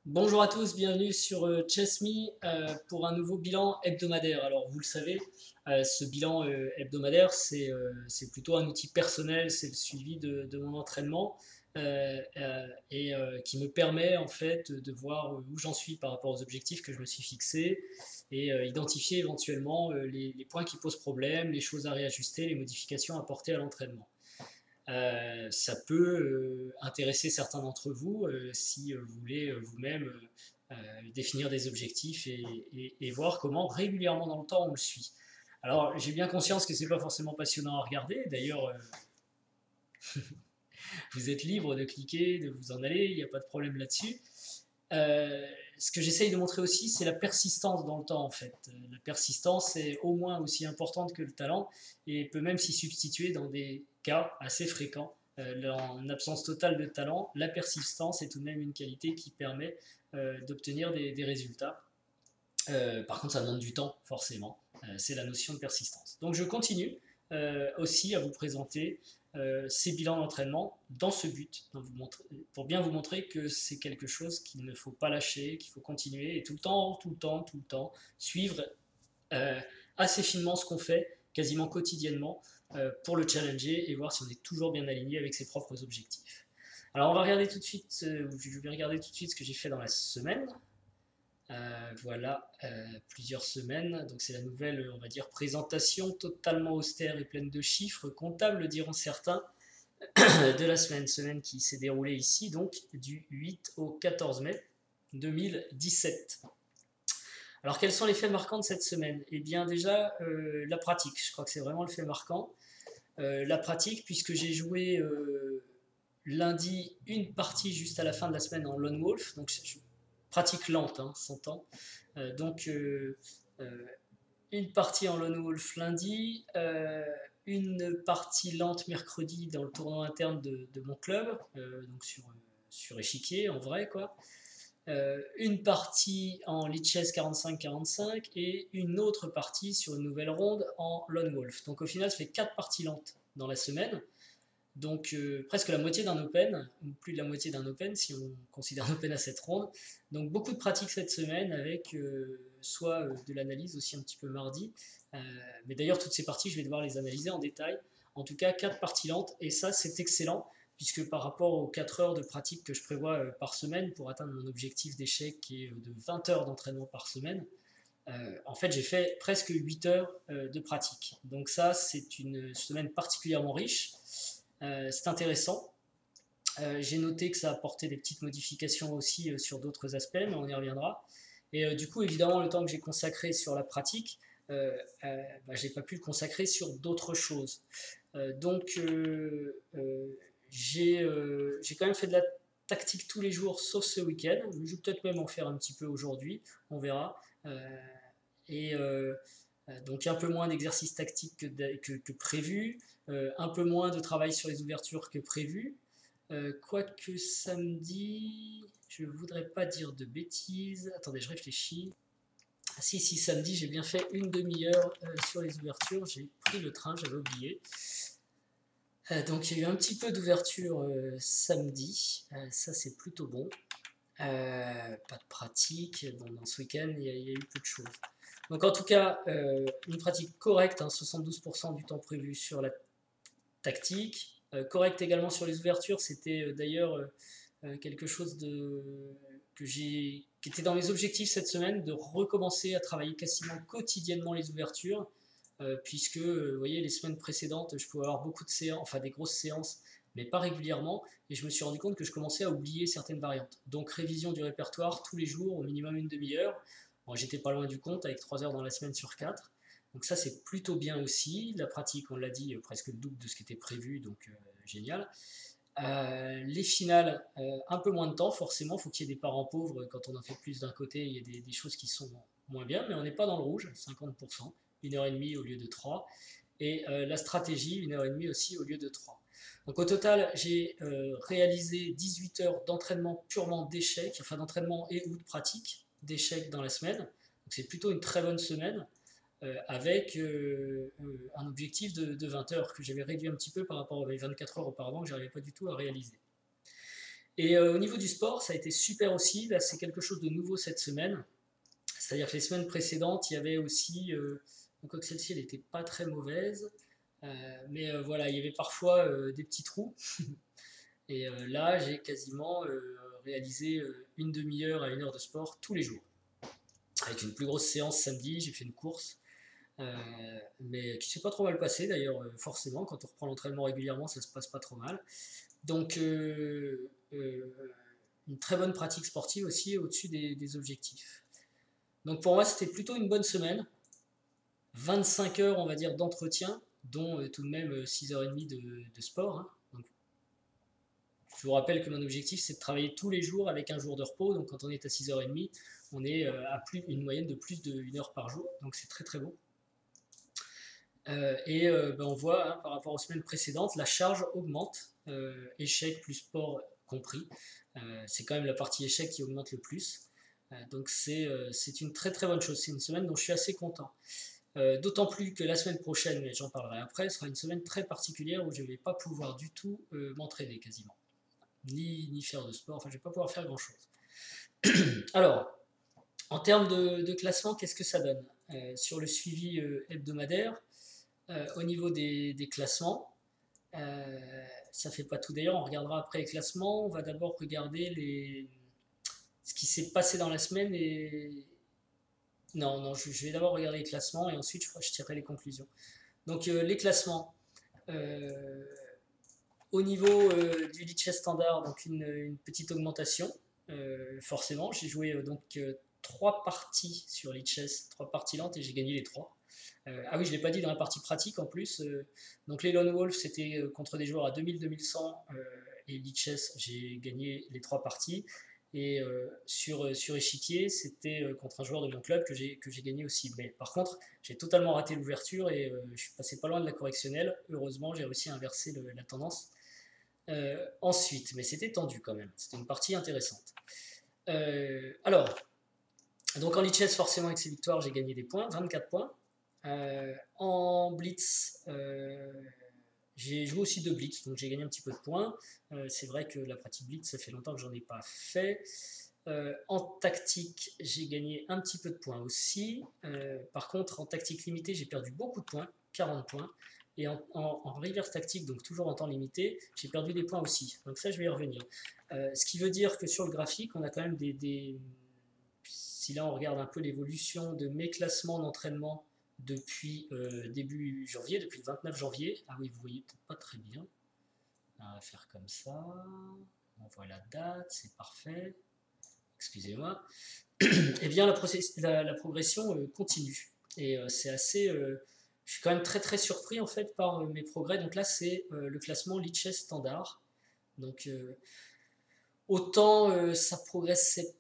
Bonjour à tous, bienvenue sur ChessMe pour un nouveau bilan hebdomadaire. Alors vous le savez, ce bilan hebdomadaire c'est plutôt un outil personnel, c'est le suivi de mon entraînement qui me permet en fait de voir où j'en suis par rapport aux objectifs que je me suis fixés et identifier éventuellement les points qui posent problème, les choses à réajuster, les modifications à apporter à l'entraînement. Ça peut intéresser certains d'entre vous si vous voulez vous-même définir des objectifs et voir comment régulièrement dans le temps on le suit. Alors j'ai bien conscience que c'est pas forcément passionnant à regarder, d'ailleurs vous êtes libre de cliquer, de vous en aller, il n'y a pas de problème là-dessus. Ce que j'essaye de montrer aussi, c'est la persistance dans le temps en fait. La persistance est au moins aussi importante que le talent et peut même s'y substituer dans des cas assez fréquents. En absence totale de talent, la persistance est tout de même une qualité qui permet d'obtenir des résultats. Par contre, ça demande du temps, forcément. C'est la notion de persistance. Donc je continue aussi à vous présenter ces bilans d'entraînement dans ce but, pour bien vous montrer que c'est quelque chose qu'il ne faut pas lâcher, qu'il faut continuer et tout le temps, suivre euh, assez finement ce qu'on fait, quasiment quotidiennement, pour le challenger et voir si on est toujours bien aligné avec ses propres objectifs. Alors on va regarder tout de suite, je vais regarder tout de suite ce que j'ai fait dans la semaine. Voilà, plusieurs semaines. Donc c'est la nouvelle, on va dire, présentation totalement austère et pleine de chiffres comptables, diront certains, de la semaine qui s'est déroulée ici, donc du 8 au 14 mai 2017. Alors quels sont les faits marquants de cette semaine? Eh bien déjà, la pratique, je crois que c'est vraiment le fait marquant. La pratique, puisque j'ai joué lundi une partie juste à la fin de la semaine en Lone Wolf, donc pratique lente, hein, s'entend. Donc une partie en Lone Wolf lundi, une partie lente mercredi dans le tournoi interne de mon club, donc sur échiquier en vrai quoi. Une partie en Lichess 45-45 et une autre partie sur une nouvelle ronde en Lone Wolf. Donc au final ça fait 4 parties lentes dans la semaine. Donc presque la moitié d'un Open, ou plus de la moitié d'un Open si on considère un Open à cette ronde. Donc beaucoup de pratiques cette semaine avec soit de l'analyse aussi un petit peu mardi. Mais d'ailleurs toutes ces parties je vais devoir les analyser en détail. En tout cas 4 parties lentes et ça c'est excellent puisque par rapport aux 4 heures de pratique que je prévois par semaine pour atteindre mon objectif d'échec qui est de 20 heures d'entraînement par semaine, en fait j'ai fait presque 8 heures de pratique. Donc ça c'est une semaine particulièrement riche. C'est intéressant. J'ai noté que ça apportait des petites modifications aussi sur d'autres aspects, mais on y reviendra. Et du coup, évidemment, le temps que j'ai consacré sur la pratique, j'ai pas pu le consacrer sur d'autres choses. J'ai quand même fait de la tactique tous les jours, sauf ce week-end. Je vais peut-être même en faire un petit peu aujourd'hui, on verra. Et donc un peu moins d'exercices tactiques que prévu, un peu moins de travail sur les ouvertures que prévu. Quoique samedi, je ne voudrais pas dire de bêtises. Attendez, je réfléchis. Si, samedi, j'ai bien fait une demi-heure sur les ouvertures. J'ai pris le train, j'avais oublié. Donc il y a eu un petit peu d'ouverture samedi. Ça, c'est plutôt bon. Pas de pratique. Bon, dans ce week-end, il y a eu peu de choses. Donc en tout cas, une pratique correcte, hein, 72% du temps prévu sur la tactique. Correct également sur les ouvertures, c'était d'ailleurs quelque chose qui était dans mes objectifs cette semaine, de recommencer à travailler quasiment quotidiennement les ouvertures, puisque vous voyez, les semaines précédentes, je pouvais avoir beaucoup de séances, enfin des grosses séances, mais pas régulièrement, et je me suis rendu compte que je commençais à oublier certaines variantes. Donc révision du répertoire tous les jours, au minimum une demi-heure. Bon, j'étais pas loin du compte, avec 3 heures dans la semaine sur 4. Donc ça, c'est plutôt bien aussi. La pratique, on l'a dit, presque le double de ce qui était prévu, donc génial. Les finales, un peu moins de temps, forcément, il faut qu'il y ait des parents pauvres. Quand on en fait plus d'un côté, il y a des choses qui sont moins bien, mais on n'est pas dans le rouge, 50%, 1h30 au lieu de 3. Et la stratégie, 1h30 aussi au lieu de 3. Donc au total, j'ai réalisé 18 heures d'entraînement purement d'échecs, enfin d'entraînement et ou de pratique d'échecs dans la semaine. Donc c'est plutôt une très bonne semaine avec un objectif de 20 heures que j'avais réduit un petit peu par rapport aux 24 heures auparavant que je n'arrivais pas du tout à réaliser. Et au niveau du sport, ça a été super aussi. Là, c'est quelque chose de nouveau cette semaine. C'est-à-dire que les semaines précédentes, il y avait aussi, donc celle-ci, elle n'était pas très mauvaise, mais voilà, il y avait parfois des petits trous. Et là, j'ai quasiment réalisé une demi-heure à 1 heure de sport tous les jours. Avec une plus grosse séance samedi, j'ai fait une course, mais qui s'est pas trop mal passée d'ailleurs, forcément. Quand on reprend l'entraînement régulièrement, ça se passe pas trop mal. Donc, une très bonne pratique sportive aussi au-dessus des objectifs. Donc pour moi, c'était plutôt une bonne semaine. 25 heures, on va dire, d'entretien, dont tout de même 6h30 de sport, hein. Donc, je vous rappelle que mon objectif, c'est de travailler tous les jours avec un jour de repos. Donc quand on est à 6h30, on est à une moyenne de plus d'1 heure par jour. Donc c'est très très bon. On voit, hein, par rapport aux semaines précédentes, la charge augmente, échec plus sport compris. C'est quand même la partie échec qui augmente le plus. Donc c'est une très très bonne chose. C'est une semaine dont je suis assez content. D'autant plus que la semaine prochaine, mais j'en parlerai après, sera une semaine très particulière où je ne vais pas pouvoir du tout m'entraîner quasiment. Ni faire de sport, enfin je ne vais pas pouvoir faire grand chose. Alors, en termes de classement, qu'est-ce que ça donne sur le suivi hebdomadaire? Au niveau des classements, ça fait pas tout d'ailleurs, on regardera après les classements, on va d'abord regarder ce qui s'est passé dans la semaine et... Non, je vais d'abord regarder les classements et ensuite je tirerai les conclusions. Donc les classements, euh, au niveau du Lichess standard, donc une petite augmentation, forcément, j'ai joué donc 3 parties sur Lichess, 3 parties lentes et j'ai gagné les 3. Ah oui, je ne l'ai pas dit dans la partie pratique en plus. Donc les Lone Wolf, c'était contre des joueurs à 2000-2100 et Lichess, j'ai gagné les 3 parties. Et sur échiquier, c'était contre un joueur de mon club que j'ai gagné aussi. Mais par contre, j'ai totalement raté l'ouverture et je suis passé pas loin de la correctionnelle. Heureusement, j'ai réussi à inverser la tendance ensuite. Mais c'était tendu quand même. C'était une partie intéressante. Alors, donc en Lichess, forcément, avec ces victoires, j'ai gagné des points, 24 points. En Blitz, j'ai joué aussi de Blitz, donc j'ai gagné un petit peu de points. C'est vrai que la pratique Blitz, ça fait longtemps que j'en ai pas fait. En tactique, j'ai gagné un petit peu de points aussi. Par contre, en tactique limitée, j'ai perdu beaucoup de points, 40 points. Et en reverse tactique, donc toujours en temps limité, j'ai perdu des points aussi. Donc ça, je vais y revenir. Ce qui veut dire que sur le graphique, on a quand même si là on regarde un peu l'évolution de mes classements d'entraînement depuis début janvier, depuis le 29 janvier. Ah oui, vous voyez peut-être pas très bien. On va faire comme ça. On voit la date, c'est parfait. Excusez-moi. Eh bien, la progression continue. Et c'est assez... je suis quand même très très surpris en fait par mes progrès. Donc là, c'est le classement Lichess standard. Donc autant ça progressait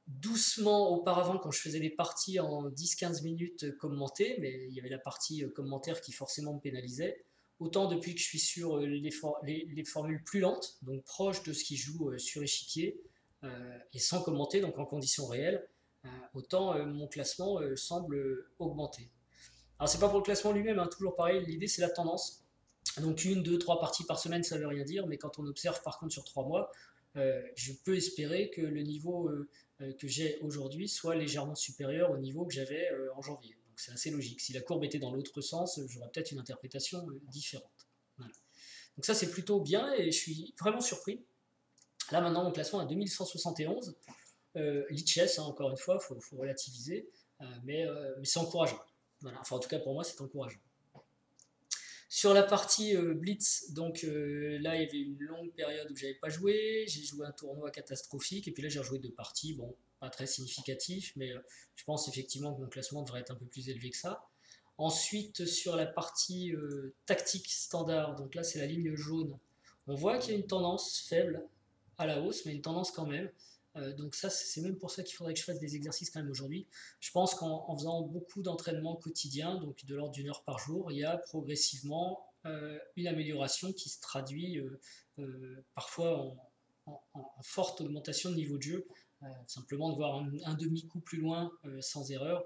doucement auparavant quand je faisais des parties en 10-15 minutes commentées, mais il y avait la partie commentaire qui forcément me pénalisait. Autant depuis que je suis sur les formules plus lentes, donc proches de ce qui joue sur échiquier, et sans commenter, donc en conditions réelles, autant mon classement semble augmenter. Alors c'est pas pour le classement lui-même, hein, toujours pareil, l'idée c'est la tendance. Donc 1, 2, 3 parties par semaine, ça veut rien dire, mais quand on observe par contre sur 3 mois, je peux espérer que le niveau que j'ai aujourd'hui soit légèrement supérieur au niveau que j'avais en janvier. Donc c'est assez logique. Si la courbe était dans l'autre sens, j'aurais peut-être une interprétation différente. Voilà. Donc ça c'est plutôt bien et je suis vraiment surpris. Là maintenant mon classement est 2171. Lichess, hein, encore une fois, il faut relativiser, mais c'est encourageant. Voilà. Enfin en tout cas pour moi c'est encourageant. Sur la partie Blitz, donc là il y avait une longue période où j'avais pas joué, j'ai joué un tournoi catastrophique et puis là j'ai rejoué 2 parties, bon pas très significatif, mais je pense effectivement que mon classement devrait être un peu plus élevé que ça. Ensuite sur la partie tactique standard, donc là c'est la ligne jaune, on voit qu'il y a une tendance faible à la hausse, mais une tendance quand même. Donc ça, c'est même pour ça qu'il faudrait que je fasse des exercices quand même aujourd'hui. Je pense qu'en faisant beaucoup d'entraînement quotidien, donc de l'ordre d'1 heure par jour, il y a progressivement une amélioration qui se traduit parfois en forte augmentation de niveau de jeu. Simplement de voir un demi-coup plus loin sans erreur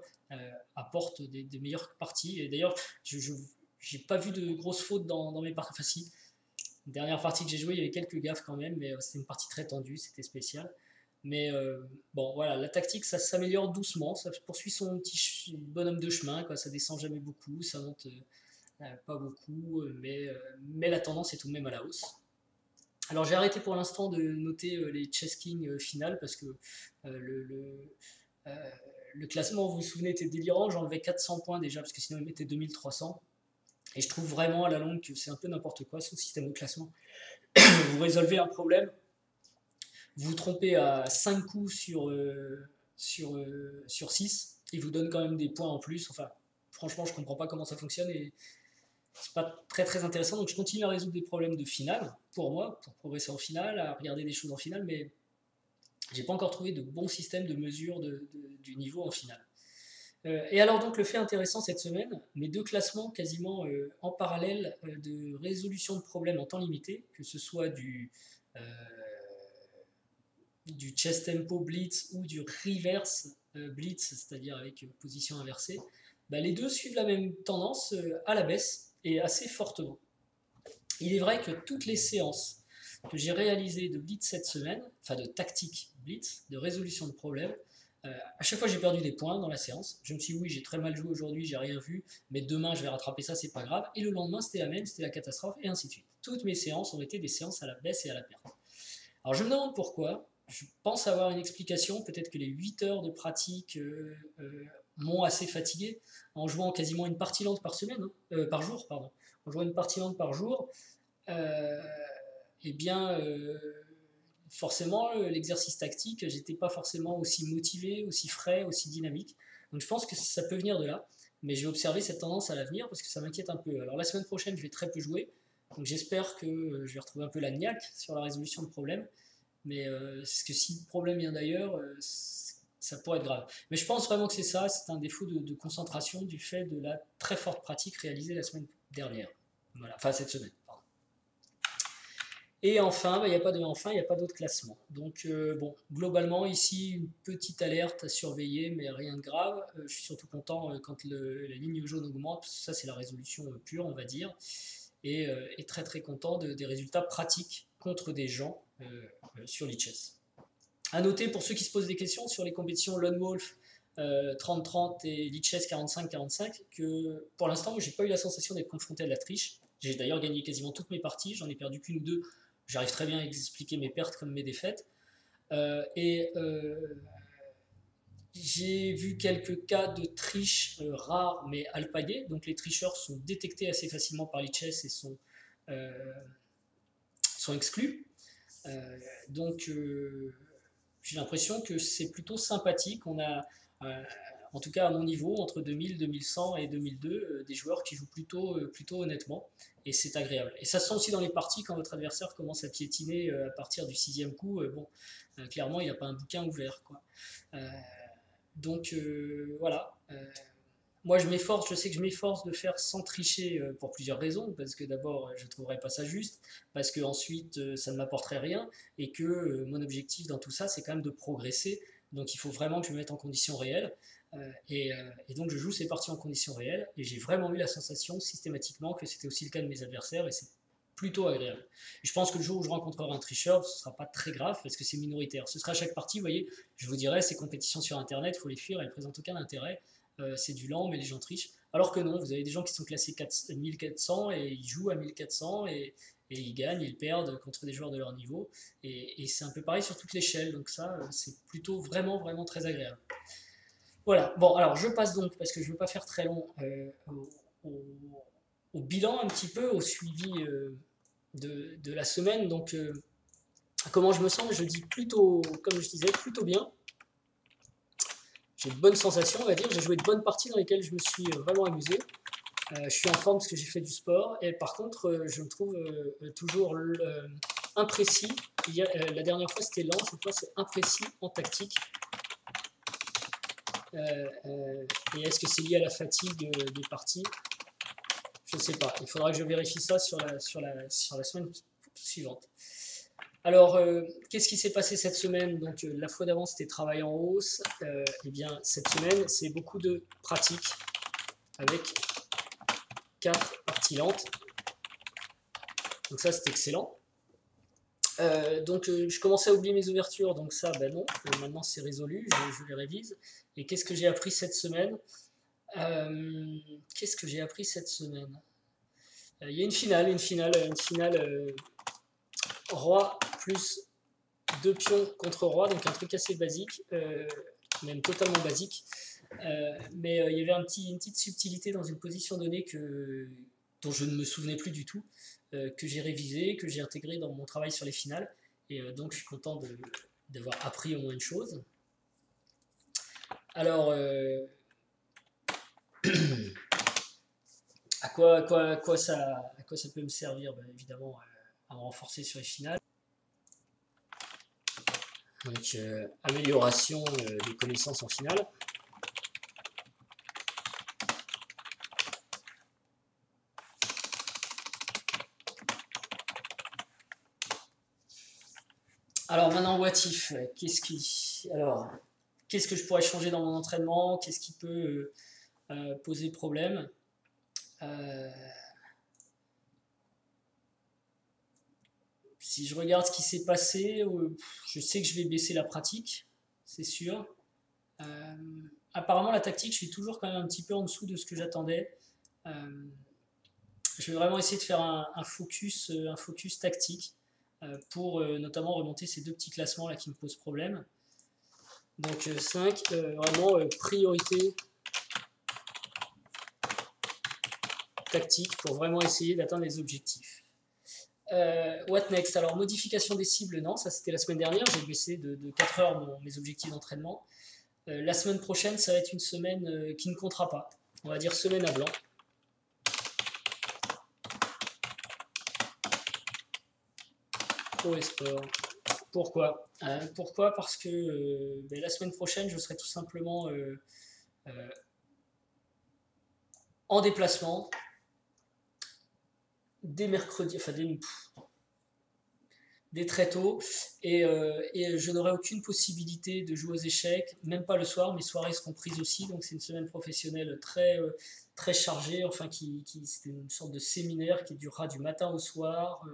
apporte des meilleures parties. Et d'ailleurs, je n'ai pas vu de grosses fautes dans mes parties. Enfin, si, Dernière partie que j'ai jouée, il y avait quelques gaffes quand même, mais c'était une partie très tendue, c'était spécial. Mais bon, voilà, la tactique, ça s'améliore doucement, ça poursuit son petit bonhomme de chemin, quoi. Ça descend jamais beaucoup, ça monte pas beaucoup, mais la tendance est tout de même à la hausse. Alors j'ai arrêté pour l'instant de noter les chess king finales parce que le classement, vous vous souvenez, était délirant. J'enlevais 400 points déjà parce que sinon il mettait 2300. Et je trouve vraiment à la longue que c'est un peu n'importe quoi ce système de classement. Vous résolvez un problème, vous vous trompez à 5 coups sur 6, il vous donne quand même des points en plus. Enfin, franchement, je comprends pas comment ça fonctionne et c'est pas très très intéressant. Donc je continue à résoudre des problèmes de finale pour moi, pour progresser en finale, à regarder des choses en finale, mais j'ai pas encore trouvé de bon système de mesure du niveau en finale. Et alors donc le fait intéressant cette semaine, mes deux classements quasiment en parallèle de résolution de problèmes en temps limité, que ce soit du chess tempo blitz ou du reverse blitz, c'est-à-dire avec position inversée, bah, les deux suivent la même tendance à la baisse et assez fortement. Il est vrai que toutes les séances que j'ai réalisées de blitz cette semaine, enfin de tactique blitz, de résolution de problèmes, à chaque fois j'ai perdu des points dans la séance. Je me suis dit oui, j'ai très mal joué aujourd'hui, j'ai rien vu, mais demain je vais rattraper ça, c'est pas grave. Et le lendemain c'était la même, c'était la catastrophe et ainsi de suite. Toutes mes séances ont été des séances à la baisse et à la perte. Alors je me demande pourquoi. Je pense avoir une explication. Peut-être que les 8 heures de pratique m'ont assez fatigué en jouant quasiment une partie lente par semaine, par jour, pardon. En jouant une partie lente par jour, eh bien, forcément, l'exercice tactique, j'étais pas forcément aussi motivé, aussi frais, aussi dynamique. Donc je pense que ça peut venir de là, mais je vais observer cette tendance à l'avenir parce que ça m'inquiète un peu. Alors la semaine prochaine, je vais très peu jouer, donc j'espère que je vais retrouver un peu la niaque sur la résolution de problèmes, mais parce que si le problème vient d'ailleurs, ça pourrait être grave. Mais je pense vraiment que c'est ça, c'est un défaut de concentration du fait de la très forte pratique réalisée la semaine dernière. Voilà, enfin cette semaine. Et enfin, il n'y a pas d'autre classement. Donc bon, globalement ici une petite alerte à surveiller, mais rien de grave. Je suis surtout content quand la ligne jaune augmente, parce que ça c'est la résolution pure, on va dire, et très très content des résultats pratiques contre des gens sur l'e-chess. A noter pour ceux qui se posent des questions sur les compétitions Lone Wolf 30-30 et l'e-chess 45-45 que pour l'instant j'ai pas eu la sensation d'être confronté à de la triche. J'ai d'ailleurs gagné quasiment toutes mes parties, j'en ai perdu qu'une ou deux. J'arrive très bien à expliquer mes pertes comme mes défaites. J'ai vu quelques cas de triche rares mais alpagués. Donc les tricheurs sont détectés assez facilement par l'e-chess et sont exclus. Donc j'ai l'impression que c'est plutôt sympathique. On a, en tout cas à mon niveau, entre 2000, 2100 et 2002, des joueurs qui jouent plutôt honnêtement. Et c'est agréable. Et ça se sent aussi dans les parties quand votre adversaire commence à piétiner à partir du 6e coup. Clairement, il n'y a pas un bouquin ouvert, quoi. Donc voilà. Moi, je sais que je m'efforce de faire sans tricher pour plusieurs raisons. Parce que d'abord, je ne trouverais pas ça juste. Parce que ensuite, ça ne m'apporterait rien. Et que mon objectif dans tout ça, c'est quand même de progresser. Donc il faut vraiment que je me mette en conditions réelles. Et donc je joue ces parties en conditions réelles. Et j'ai vraiment eu la sensation systématiquement que c'était aussi le cas de mes adversaires. Et c'est plutôt agréable. Et je pense que le jour où je rencontrerai un tricheur, ce ne sera pas très grave parce que c'est minoritaire. Ce sera à chaque partie, vous voyez, je vous dirais, ces compétitions sur Internet, il faut les fuir, elles ne présentent aucun intérêt. C'est du lent, mais les gens trichent. Alors que non, vous avez des gens qui sont classés 1400 et ils jouent à 1400 et ils gagnent, ils perdent contre des joueurs de leur niveau. Et c'est un peu pareil sur toute l'échelle. Donc ça, c'est plutôt vraiment, vraiment très agréable. Voilà. Bon, alors je passe donc, parce que je ne veux pas faire très long, au bilan un petit peu, au suivi de la semaine. Donc, comment je me sens? Je dis plutôt, comme je disais, plutôt bien. J'ai de bonnes sensations, on va dire. J'ai joué de bonnes parties dans lesquelles je me suis vraiment amusé. Je suis en forme parce que j'ai fait du sport. Et par contre, je me trouve toujours imprécis. La dernière fois, c'était lent. Cette fois, c'est imprécis en tactique. Et est-ce que c'est lié à la fatigue des parties? Je ne sais pas. Il faudra que je vérifie ça sur la semaine suivante. Alors, qu'est-ce qui s'est passé cette semaine? Donc, la fois d'avant, c'était travail en hausse. Eh bien, cette semaine, c'est beaucoup de pratique avec 4 parties lentes. Donc ça, c'est excellent. Je commençais à oublier mes ouvertures, donc ça, ben non, maintenant c'est résolu, je les révise. Et qu'est-ce que j'ai appris cette semaine? Qu'est-ce que j'ai appris cette semaine? Il y a une finale roi plus 2 pions contre roi, donc un truc assez basique, même totalement basique. Mais il y avait une petite subtilité dans une position donnée dont je ne me souvenais plus du tout, que j'ai révisé, que j'ai intégré dans mon travail sur les finales. Et donc je suis content d'avoir appris au moins une chose. Alors, à quoi ça peut me servir? Ben, évidemment, à me renforcer sur les finales. Donc, amélioration des connaissances en finale. Alors maintenant, what if? Qu'est-ce que je pourrais changer dans mon entraînement? Qu'est-ce qui peut poser problème? Si je regarde ce qui s'est passé, je sais que je vais baisser la pratique, c'est sûr. Apparemment, la tactique, je suis toujours quand même un petit peu en dessous de ce que j'attendais. Je vais vraiment essayer de faire un focus tactique pour notamment remonter ces 2 petits classements là qui me posent problème. Donc 5, vraiment priorité tactique pour vraiment essayer d'atteindre les objectifs. What next? Alors modification des cibles, non, ça c'était la semaine dernière, j'ai baissé de 4 heures mes objectifs d'entraînement. La semaine prochaine, ça va être une semaine qui ne comptera pas. On va dire semaine à blanc. Pro et sport. Pourquoi? Pourquoi? Parce que la semaine prochaine, je serai tout simplement en déplacement dès mercredi, enfin dès très tôt, et je n'aurai aucune possibilité de jouer aux échecs, même pas le soir, mes soirées seront prises aussi, donc c'est une semaine professionnelle très chargée, enfin c'est une sorte de séminaire qui durera du matin au soir,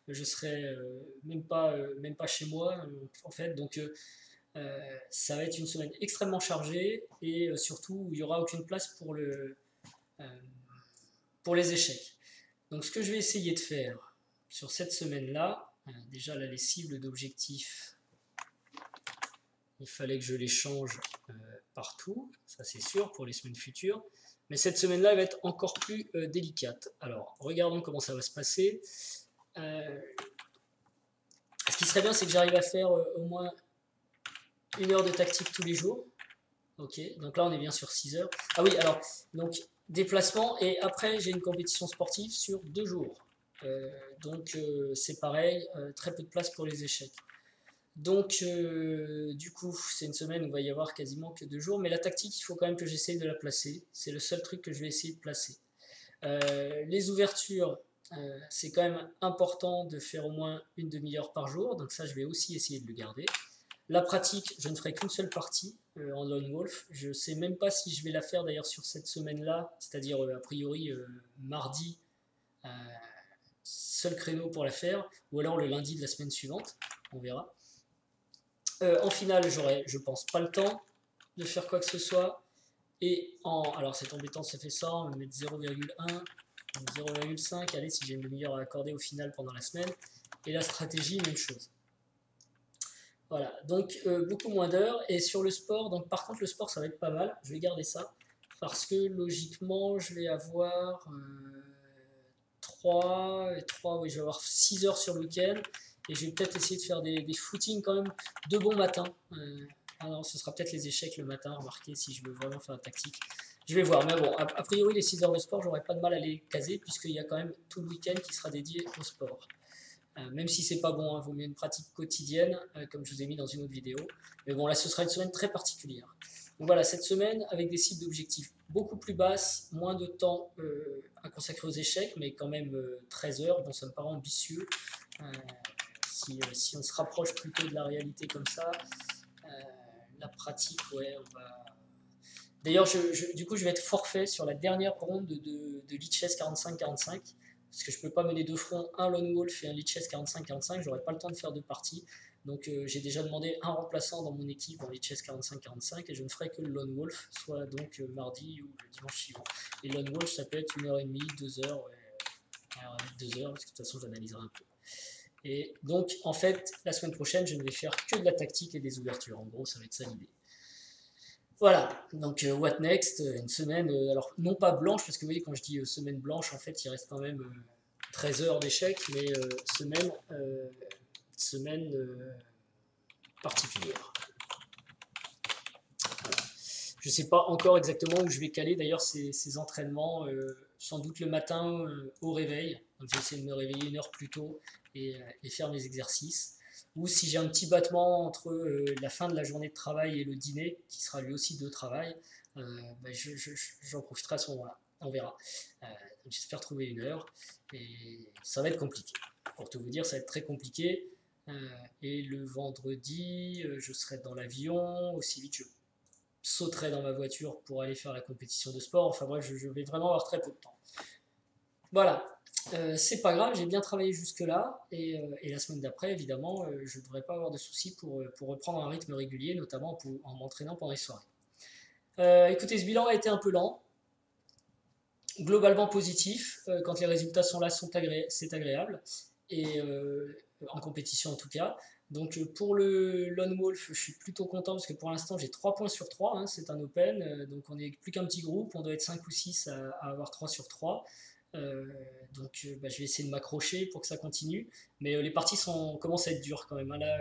je serai même pas chez moi en fait, donc ça va être une semaine extrêmement chargée, et surtout où il n'y aura aucune place pour les échecs. Donc ce que je vais essayer de faire sur cette semaine-là, déjà là les cibles d'objectifs, il fallait que je les change partout, ça c'est sûr pour les semaines futures, mais cette semaine-là elle va être encore plus délicate. Alors regardons comment ça va se passer. Ce qui serait bien, c'est que j'arrive à faire au moins 1 heure de tactique tous les jours. Ok, donc là on est bien sur 6 heures. Ah oui, alors, donc déplacement, et après j'ai une compétition sportive sur 2 jours. Donc c'est pareil, très peu de place pour les échecs. Donc du coup c'est une semaine où il va y avoir quasiment que 2 jours, mais la tactique il faut quand même que j'essaye de la placer, c'est le seul truc que je vais essayer de placer. Les ouvertures, c'est quand même important de faire au moins une demi-heure par jour, donc ça je vais aussi essayer de le garder. La pratique, je ne ferai qu'une seule partie en lone wolf. Je ne sais même pas si je vais la faire d'ailleurs sur cette semaine-là, c'est-à-dire a priori mardi, seul créneau pour la faire, ou alors le lundi de la semaine suivante, on verra. En finale, j'aurai, je pense, pas le temps de faire quoi que ce soit. Et alors c'est embêtant, ça fait ça, on va mettre 0,1, 0,5, allez, si j'ai une demi-heure à accorder au final pendant la semaine. Et la stratégie, même chose. Voilà, donc beaucoup moins d'heures. Et sur le sport, donc par contre le sport ça va être pas mal, je vais garder ça, parce que logiquement je vais avoir 3, oui, je vais avoir 6 heures sur le week-end, et je vais peut-être essayer de faire des footings quand même de bon matin. Alors ce sera peut-être les échecs le matin, remarquez, si je veux vraiment faire la tactique. Je vais voir, mais bon, a priori les 6 heures de sport, j'aurai pas de mal à les caser, puisqu'il y a quand même tout le week-end qui sera dédié au sport. Même si c'est pas bon, vaut mieux une pratique quotidienne, comme je vous ai mis dans une autre vidéo. Mais bon, là, ce sera une semaine très particulière. Donc voilà, cette semaine, avec des cibles d'objectifs beaucoup plus basses, moins de temps à consacrer aux échecs, mais quand même 13 heures, bon, ça me paraît ambitieux. Si on se rapproche plutôt de la réalité comme ça, la pratique, ouais, on va... D'ailleurs, du coup, je vais être forfait sur la dernière ronde de Lichess 45-45, parce que je ne peux pas mener de front un Lone Wolf et un Lichess 45-45, j'aurais pas le temps de faire deux parties. Donc j'ai déjà demandé un remplaçant dans mon équipe en Lichess 45-45 et je ne ferai que le Lone Wolf, soit donc mardi ou le dimanche suivant. Et Lone Wolf, ça peut être 1h30, 2h, ouais, 2h, parce que de toute façon j'analyserai un peu. Et donc en fait, la semaine prochaine, je ne vais faire que de la tactique et des ouvertures. En gros, ça va être ça l'idée. Voilà, donc what next, une semaine, alors non pas blanche, parce que vous voyez, quand je dis semaine blanche, en fait, il reste quand même 13 heures d'échecs, mais semaine particulière. Voilà. Je ne sais pas encore exactement où je vais caler d'ailleurs ces entraînements, sans doute le matin au réveil, donc j'ai essayé de me réveiller une heure plus tôt et faire mes exercices. Ou si j'ai un petit battement entre la fin de la journée de travail et le dîner, qui sera lui aussi de travail, j'en profiterai à ce moment-là. On verra. J'espère trouver une heure. Et ça va être compliqué. Pour tout vous dire, ça va être très compliqué. Et le vendredi, je serai dans l'avion. Aussi vite, je sauterai dans ma voiture pour aller faire la compétition de sport. Enfin bref, je vais vraiment avoir très peu de temps. Voilà. C'est pas grave, j'ai bien travaillé jusque-là, et la semaine d'après, évidemment, je ne devrais pas avoir de soucis pour reprendre un rythme régulier, notamment en m'entraînant pendant les soirées. Écoutez, ce bilan a été un peu lent, globalement positif, quand les résultats sont là, c'est agréable, et en compétition en tout cas. Donc pour le Lone Wolf, je suis plutôt content parce que pour l'instant j'ai 3 points sur 3, hein, c'est un open, donc on n'est plus qu'un petit groupe, on doit être 5 ou 6 à avoir 3 sur 3. Je vais essayer de m'accrocher pour que ça continue. Mais les parties commencent à être dures quand même, hein. Là,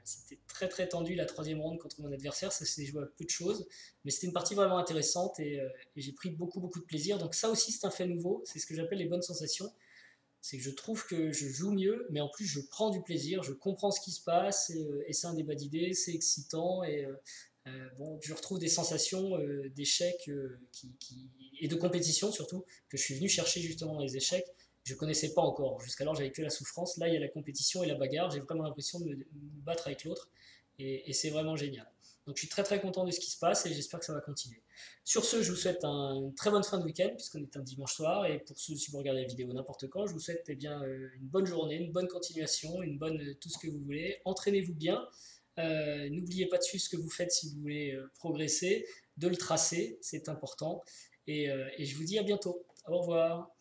c'était très très tendu la troisième ronde contre mon adversaire. Ça s'est joué à peu de choses. Mais c'était une partie vraiment intéressante et j'ai pris beaucoup beaucoup de plaisir. Donc ça aussi c'est un fait nouveau. C'est ce que j'appelle les bonnes sensations. C'est que je trouve que je joue mieux, mais en plus je prends du plaisir, je comprends ce qui se passe et c'est un débat d'idées, c'est excitant bon, je retrouve des sensations d'échecs et de compétition surtout que je suis venu chercher justement dans les échecs. Je ne connaissais pas encore. Jusqu'alors j'avais que la souffrance. Là il y a la compétition et la bagarre. J'ai vraiment l'impression de me battre avec l'autre et c'est vraiment génial. Donc je suis très très content de ce qui se passe et j'espère que ça va continuer. Sur ce, je vous souhaite une très bonne fin de week-end, puisqu'on est un dimanche soir, et pour ceux qui vous regardez la vidéo n'importe quand, je vous souhaite une bonne journée, une bonne continuation, une bonne tout ce que vous voulez. Entraînez-vous bien, n'oubliez pas de suivre ce que vous faites si vous voulez progresser, de le tracer, c'est important, et je vous dis à bientôt. Au revoir.